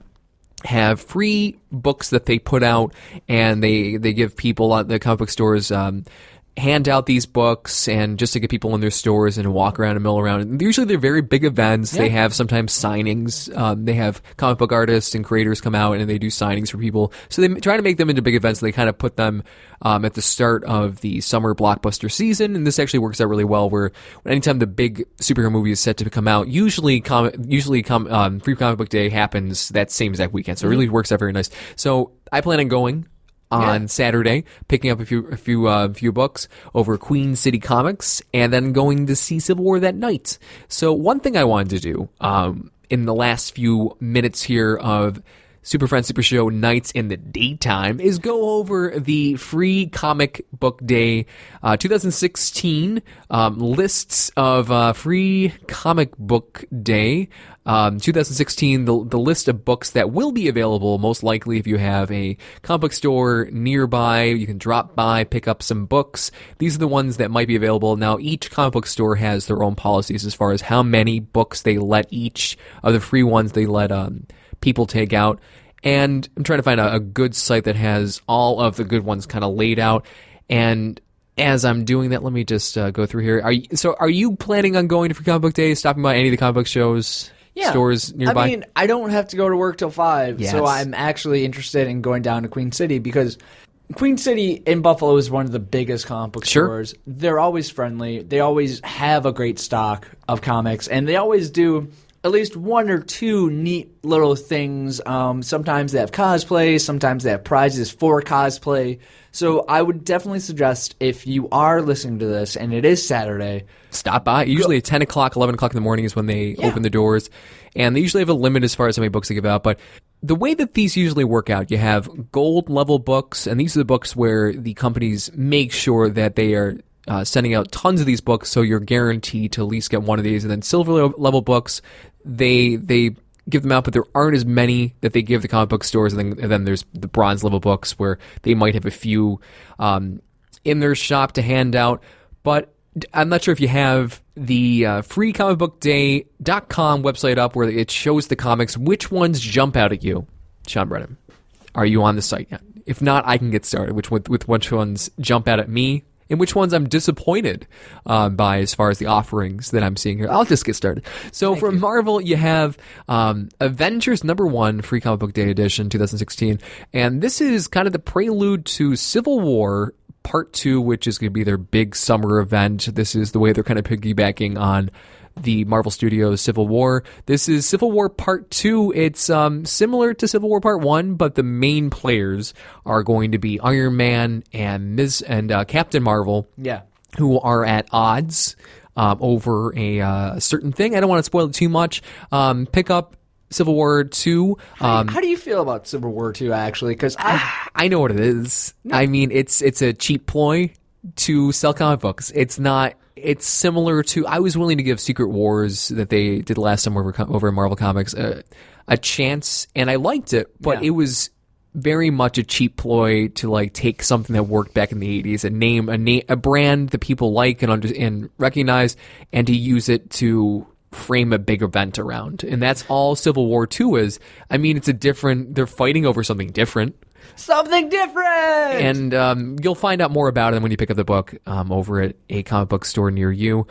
have free books that they put out, and they give people at the comic book stores hand out these books and just to get people in their stores and walk around and mill around. And usually they're very big events. They have sometimes signings. They have comic book artists and creators come out and they do signings for people. So they try to make them into big events. So they kind of put them at the start of the summer blockbuster season. And this actually works out really well where anytime the big superhero movie is set to come out, usually Free Comic Book Day happens that same exact weekend. So it really works out very nice. So I plan on going on Saturday, picking up a few books over Queen City Comics, and then going to see Civil War that night. So one thing I wanted to do in the last few minutes here of Super Friends Super Show nights in the daytime is go over the Free Comic Book Day 2016 lists of Free Comic Book Day 2016, the list of books that will be available, most likely if you have a comic book store nearby. You can drop by, pick up some books. These are the ones that might be available. Now, each comic book store has their own policies as far as how many books they let each of the free ones they let people take out. And I'm trying to find a good site that has all of the good ones kind of laid out. And as I'm doing that, let me just go through here. Are you planning on going to Free Comic Book Day, stopping by any of the comic book shows? Stores nearby? I mean, I don't have to go to work till 5, so I'm actually interested in going down to Queen City because Queen City in Buffalo is one of the biggest comic book stores. They're always friendly. They always have a great stock of comics, and they always do at least one or two neat little things. Sometimes they have cosplay. Sometimes they have prizes for cosplay. So I would definitely suggest if you are listening to this and it is Saturday, stop by. Usually at 10 o'clock, 11 o'clock in the morning is when they open the doors. And they usually have a limit as far as how many books they give out. But the way that these usually work out, you have gold level books, and these are the books where the companies make sure that they are sending out tons of these books, so you're guaranteed to at least get one of these. And then silver level books, they give them out, but there aren't as many that they give the comic book stores. And then there's the bronze level books where they might have a few in their shop to hand out. But I'm not sure if you have the freecomicbookday.com website up where it shows the comics. Which ones jump out at you, Sean Brennan? Are you on the site yet? If not, I can get started. With which ones jump out at me and which ones I'm disappointed by as far as the offerings that I'm seeing here. I'll just get started. So for Marvel, you have Avengers #1 Free Comic Book Day Edition 2016. And this is kind of the prelude to Civil War Part 2, which is going to be their big summer event. This is the way they're kind of piggybacking on the Marvel Studios Civil War. This is Civil War Part 2. It's similar to Civil War Part 1, but the main players are going to be Iron Man and Captain Marvel, who are at odds over a certain thing. I don't want to spoil it too much. Pick up Civil War 2. How do you feel about Civil War 2, actually? Because I know what it is. No. I mean, it's a cheap ploy to sell comic books. It's similar to, I was willing to give Secret Wars that they did last time over in Marvel Comics a chance, and I liked it, but it was very much a cheap ploy to like take something that worked back in the 80s, a brand that people like and recognize, and to use it to frame a big event around. And that's all Civil War 2 is. I mean, they're fighting over something different. Something different! And you'll find out more about it when you pick up the book over at a comic book store near you.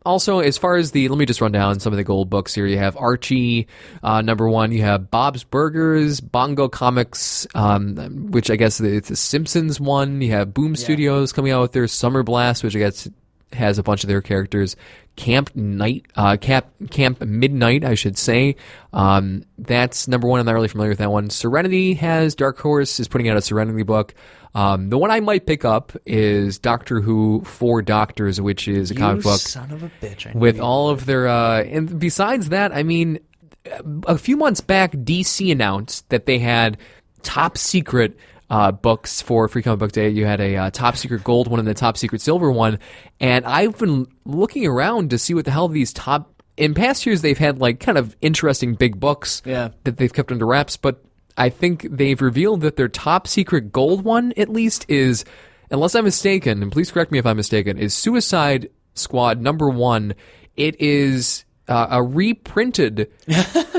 Also, as far as let me just run down some of the gold books here. You have Archie, #1. You have Bob's Burgers, Bongo Comics, which I guess it's a Simpsons one. You have Boom Studios coming out with their Summer Blast, which I guess has a bunch of their characters. Camp Midnight, I should say. That's #1. I'm not really familiar with that one. Serenity Dark Horse is putting out a Serenity book. The one I might pick up is Doctor Who 4 Doctors, which is a comic book. Son of a bitch. With all of their, and besides that, I mean, a few months back, DC announced that they had top secret books for Free Comic Book Day. You had a top secret gold one and a top secret silver one, and I've been looking around to see what the hell these in past years they've had like kind of interesting big books that they've kept under wraps, but I think they've revealed that their top secret gold one at least is, unless I'm mistaken, and please correct me if I'm mistaken, is Suicide Squad #1. It is a reprinted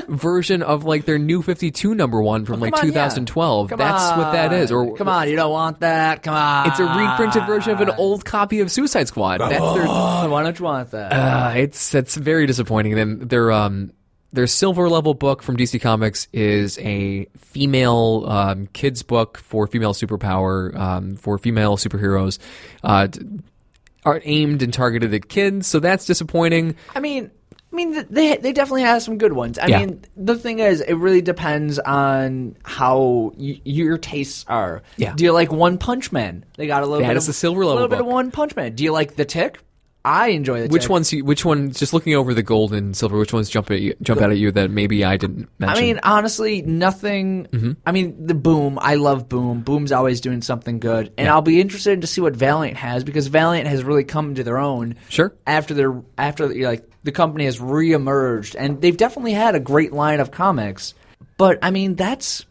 version of like their New 52 #1 from 2012. Yeah. That's what that is. Or come on, you don't want that. Come on, it's a reprinted version of an old copy of Suicide Squad. That's their. Why don't you want that? It's very disappointing. Then their silver level book from DC Comics is a female kids book for female superpower for female superheroes. Are aimed and targeted at kids, so that's disappointing. I mean, they definitely have some good ones. I mean, the thing is, it really depends on how your tastes are. Yeah. Do you like One Punch Man? They got a little bit of a silver level a little bit of book. One Punch Man. Do you like The Tick? I enjoy The Which Tick. Which one? Just looking over the gold and silver, which ones jump out at you that maybe I didn't mention? I mean, honestly, nothing. Mm-hmm. I mean, the Boom. I love Boom. Boom's always doing something good, and I'll be interested to see what Valiant has because Valiant has really come to their own. Sure. After the company has reemerged, and they've definitely had a great line of comics. But I mean, that's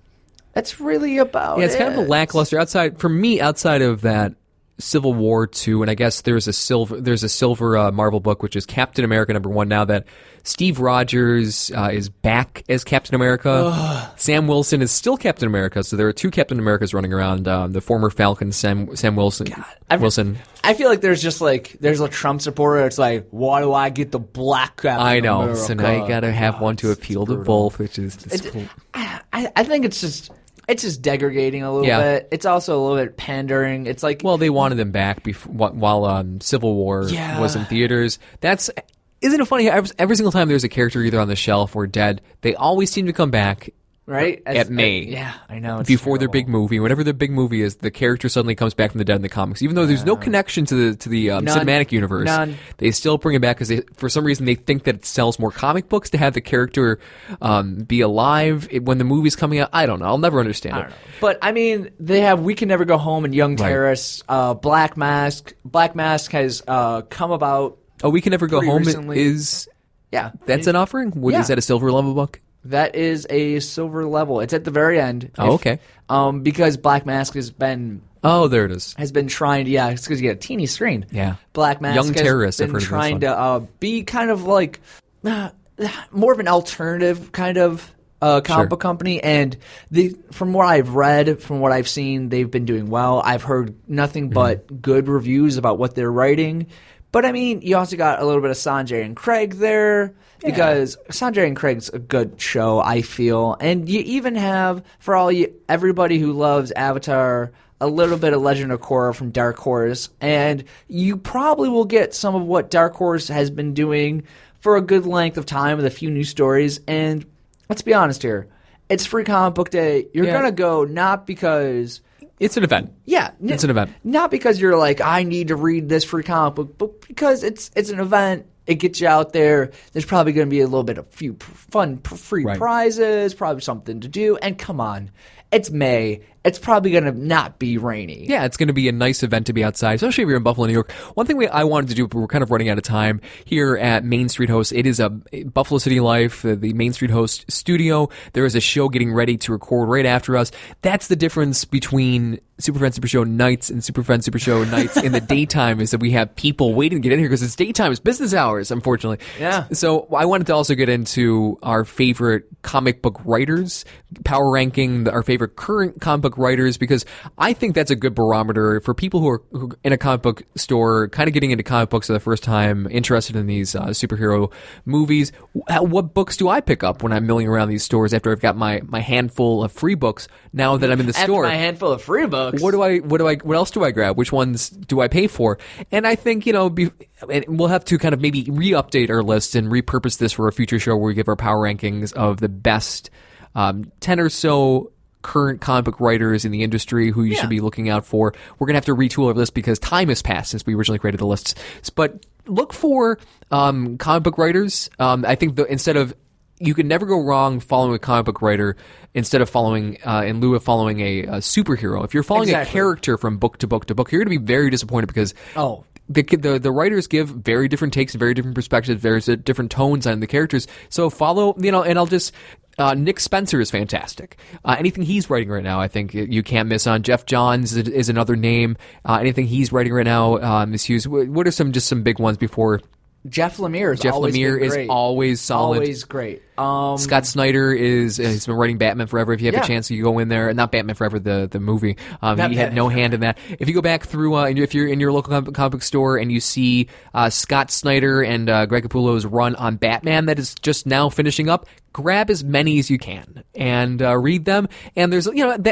really about it's kind of a lackluster outside of that. Civil War 2, and I guess there's a silver Marvel book, which is Captain America #1. Now that Steve Rogers is back as Captain America, Sam Wilson is still Captain America. So there are two Captain Americas running around. The former Falcon, Sam Wilson. Wilson. I feel like there's a Trump supporter. It's like, why do I get the black Captain I know. America? So now you got to have one to appeal to both, which is cool. I think it's just degrading a little bit. It's also a little bit pandering. It's like, well, they wanted them back while Civil War was in theaters. Isn't it funny? Every single time there's a character either on the shelf or dead, they always seem to come back. Right? At May. Yeah, I know. It's before terrible. their big movie. Whatever their big movie is, the character suddenly comes back from the dead in the comics. Even though there's no connection to the cinematic universe. None. They still bring it back because for some reason they think that it sells more comic books to have the character be alive when the movie's coming out. I don't know. I'll never understand it. But, I mean, they have We Can Never Go Home and Young Terrorists, Black Mask. Black Mask has come about. Oh, We Can Never Go Home recently. is... Yeah. That's an offering? Is that a silver level book? That is a silver level. It's at the very end. Oh, okay. Because Black Mask has been... Oh, there it is. Has been trying to... Yeah, it's because you get a teeny screen. Yeah. Black Mask Young Terrorists, has I've been heard trying of this to be kind of like... more of an alternative kind of comic book company. And from what I've read, from what I've seen, they've been doing well. I've heard nothing but good reviews about what they're writing. But, I mean, you also got a little bit of Sanjay and Craig there. Because Sanjay and Craig's a good show, I feel. And you even have, for everybody who loves Avatar, a little bit of Legend of Korra from Dark Horse. And you probably will get some of what Dark Horse has been doing for a good length of time with a few new stories. And let's be honest here. It's Free Comic Book Day. You're going to go not because... It's an event. Yeah. It's an event. Not because you're like, I need to read this free comic book, but because it's an event. It gets you out there. There's probably going to be a little bit of few fun free prizes, probably something to do. And come on, it's May. It's probably going to not be rainy. Yeah, it's going to be a nice event to be outside, especially if you're in Buffalo, New York. One thing I wanted to do, but we're kind of running out of time here at Main Street Host. It is a Buffalo City Life, the Main Street Host studio. There is a show getting ready to record right after us. That's the difference between Super Friends Super Show nights and Super Friends Super Show nights in the daytime is that we have people waiting to get in here because it's daytime. It's business hours, unfortunately. Yeah. So I wanted to also get into our favorite comic book writers, power ranking our favorite current comic book writers, because I think that's a good barometer for people who are in a comic book store, kind of getting into comic books for the first time, interested in these superhero movies. What books do I pick up when I'm milling around these stores after I've got my handful of free books now that I'm in the store? After my handful of free books. What else do I grab? Which ones do I pay for? And I think, and we'll have to kind of maybe re-update our list and repurpose this for a future show where we give our power rankings of the best 10 or so current comic book writers in the industry who you should be looking out for. We're going to have to retool our list because time has passed since we originally created the lists. But look for comic book writers. I think you can never go wrong following a comic book writer instead of following, in lieu of following a superhero. If you're following a character from book to book to book, you're going to be very disappointed because the writers give very different takes and very different perspectives. There's different tones on the characters. So follow, and I'll just... Nick Spencer is fantastic. Anything he's writing right now, I think you can't miss on. Jeff Johns is another name. Anything he's writing right now, Miss Hughes. What are some big ones before Jeff Lemire is always solid. Always great. Scott Snyder he's been writing Batman Forever. If you have a chance, you go in there. Not Batman Forever, the movie. He had no hand in that. If you go back through, if you're in your local comic book store and you see Scott Snyder and Greg Capullo's run on Batman that is just now finishing up, grab as many as you can and read them. And there's,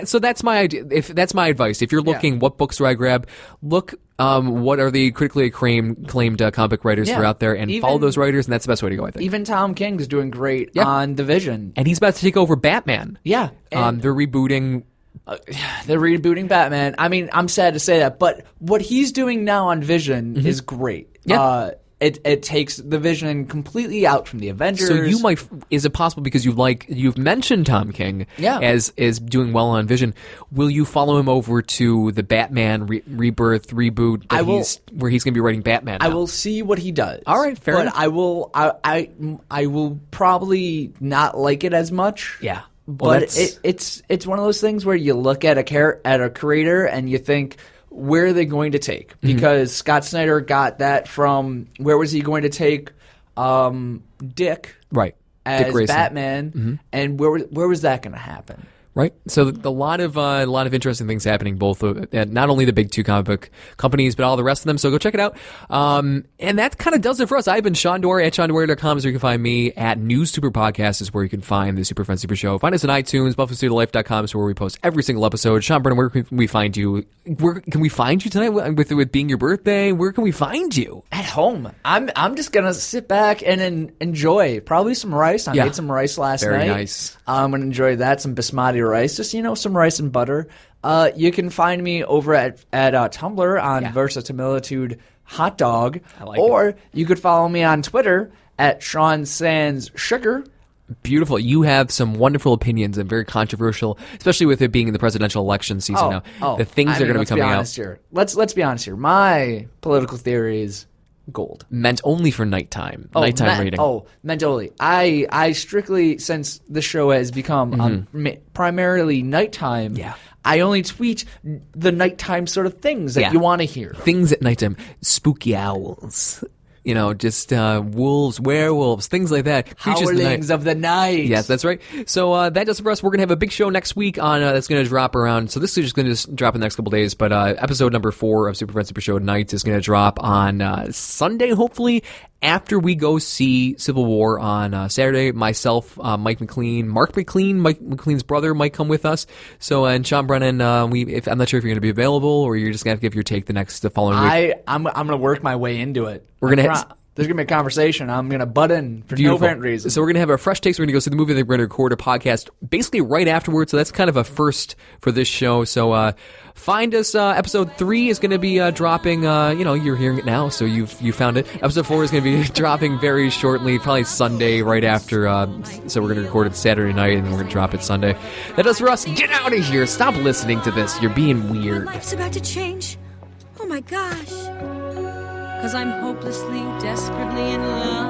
so that's my idea. That's my advice. If you're looking, what books do I grab? Look. What are the critically acclaimed comic book writers who are out there, and follow those writers, and that's the best way to go, I think. Even Tom King's doing great on The Vision. And he's about to take over Batman. Yeah. They're rebooting... They're rebooting Batman. I mean, I'm sad to say that, but what he's doing now on Vision is great. Yeah. It takes the Vision completely out from the Avengers. So you might, is it possible because you've mentioned Tom King as doing well on Vision? Will you follow him over to the Batman rebirth reboot where he's going to be writing Batman now? I will see what he does. All right, fair enough. I will probably not like it as much. Yeah. But it's one of those things where you look at a creator and you think, where are they going to take? Because Scott Snyder got that from, where was he going to take Dick? Right. As Dick Grayson. Batman, and where was that going to happen? Right, so a lot of interesting things happening, both at not only the big two comic book companies, but all the rest of them. So go check it out. And that kind of does it for us. I've been Sean Dwyer at SeanDwyer.com, so you can find me at News Super Podcast is where you can find the Super Friends Super Show. Find us on iTunes, BuffaloStudioLife.com is where we post every single episode. Sean Brennan, where can we find you? Where can we find you tonight with being your birthday? Where can we find you? At home. I'm just gonna sit back and enjoy probably some rice. I made some rice last night. Very nice. I'm gonna enjoy that. Some basmati rice, just some rice and butter. You can find me over at Tumblr on Versatimilitude Hot Dog, you could follow me on Twitter at Sean Sans Sugar. Beautiful. You have some wonderful opinions and very controversial, especially with it being in the presidential election season now. The things are going to be coming out. Let's be honest here. My political theory is gold. Meant only for nighttime. Nighttime reading. Meant only. I strictly, since the show has become primarily nighttime, I only tweet the nighttime sort of things that you want to hear. Things at nighttime. Spooky owls. Just wolves, werewolves, things like that. Howlings of the night. Yes, that's right. So that does it for us. We're going to have a big show next week on that's going to drop around. So this is just going to drop in the next couple days. But episode number 4 of Super Friends Super Show Nights is going to drop on Sunday, hopefully, after we go see Civil War on Saturday. Myself, Mark McLean's brother, might come with us. So, and Sean Brennan, I'm not sure if you're going to be available or you're just going to have to give your take the following week. I'm going to work my way into it. We're going to There's going to be a conversation. I'm going to butt in for no apparent reason. So we're going to have a fresh take. So we're going to go see the movie. Then we're going to record a podcast basically right afterwards. So that's kind of a first for this show. So find us. Episode 3 is going to be dropping. You're hearing it now, so you found it. Episode 4 is going to be dropping very shortly, probably Sunday right after. So we're going to record it Saturday night, and then we're going to drop it Sunday. That does for us. Get out of here. Stop listening to this. You're being weird. Life's about to change. Oh my gosh. 'Cause I'm hopelessly, desperately in love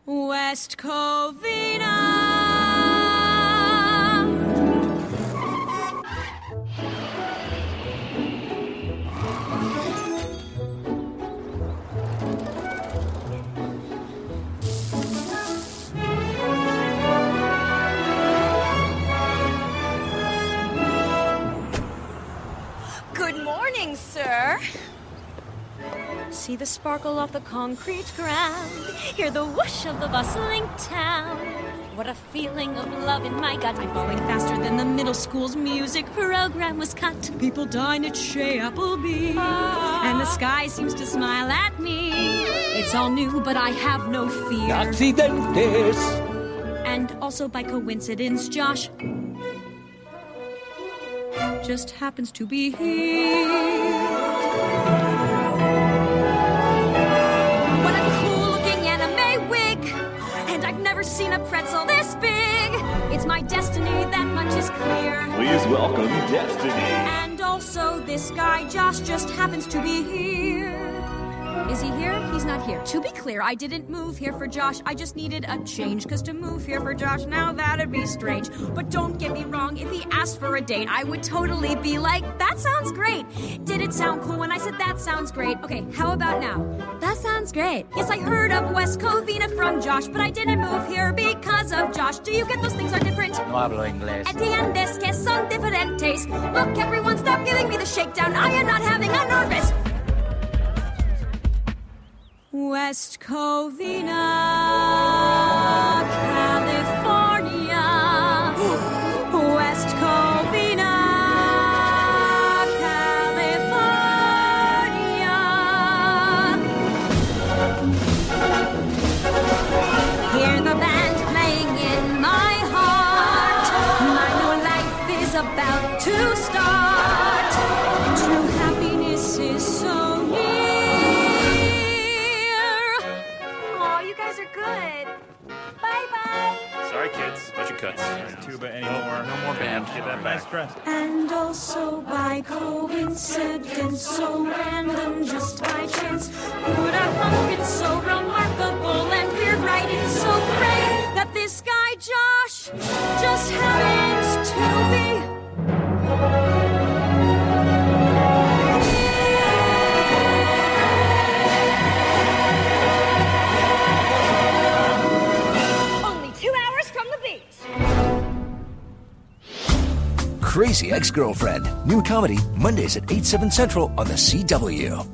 with West Covina. Good morning, sir. See the sparkle of the concrete ground. Hear the whoosh of the bustling town. What a feeling of love in my gut. I'm falling faster than the middle school's music program was cut. People dine at Shea Applebee. And the sky seems to smile at me. It's all new, but I have no fear. Accidentes. And also by coincidence, Josh just happens to be here. I've never seen a pretzel this big. It's my destiny, that much is clear. Please welcome Destiny. And also this guy, Josh, just happens to be here. Is he here? he's not here. To be clear, I didn't move here for Josh. I just needed a change, because to move here for Josh, now that'd be strange. But don't get me wrong, if he asked for a date, I would totally be like, that sounds great. Did it sound cool when I said that sounds great? Okay, how about now? That sounds great. Yes, I heard of West Covina from Josh, but I didn't move here because of Josh. Do you get those things are different? No hablo inglés. Entiendes que son diferentes. Look, everyone, stop giving me the shakedown. I am not having a nervous. West Covina, California. West Covina, California. Hear the band playing in my heart. My new life is about to start. True happiness is so near. Oh, you guys are good. Bye-bye. Sorry, kids. Bunch of cuts. Tuba anymore. No more band. Get that back. Nice dress. And also by coincidence, so random, just by chance, would have thunk it's so remarkable and weird, right? It's so great that this guy Josh just happens to be. Only 2 hours from the beach. Crazy Ex-Girlfriend. New comedy, Mondays at 8, 7 Central on the CW.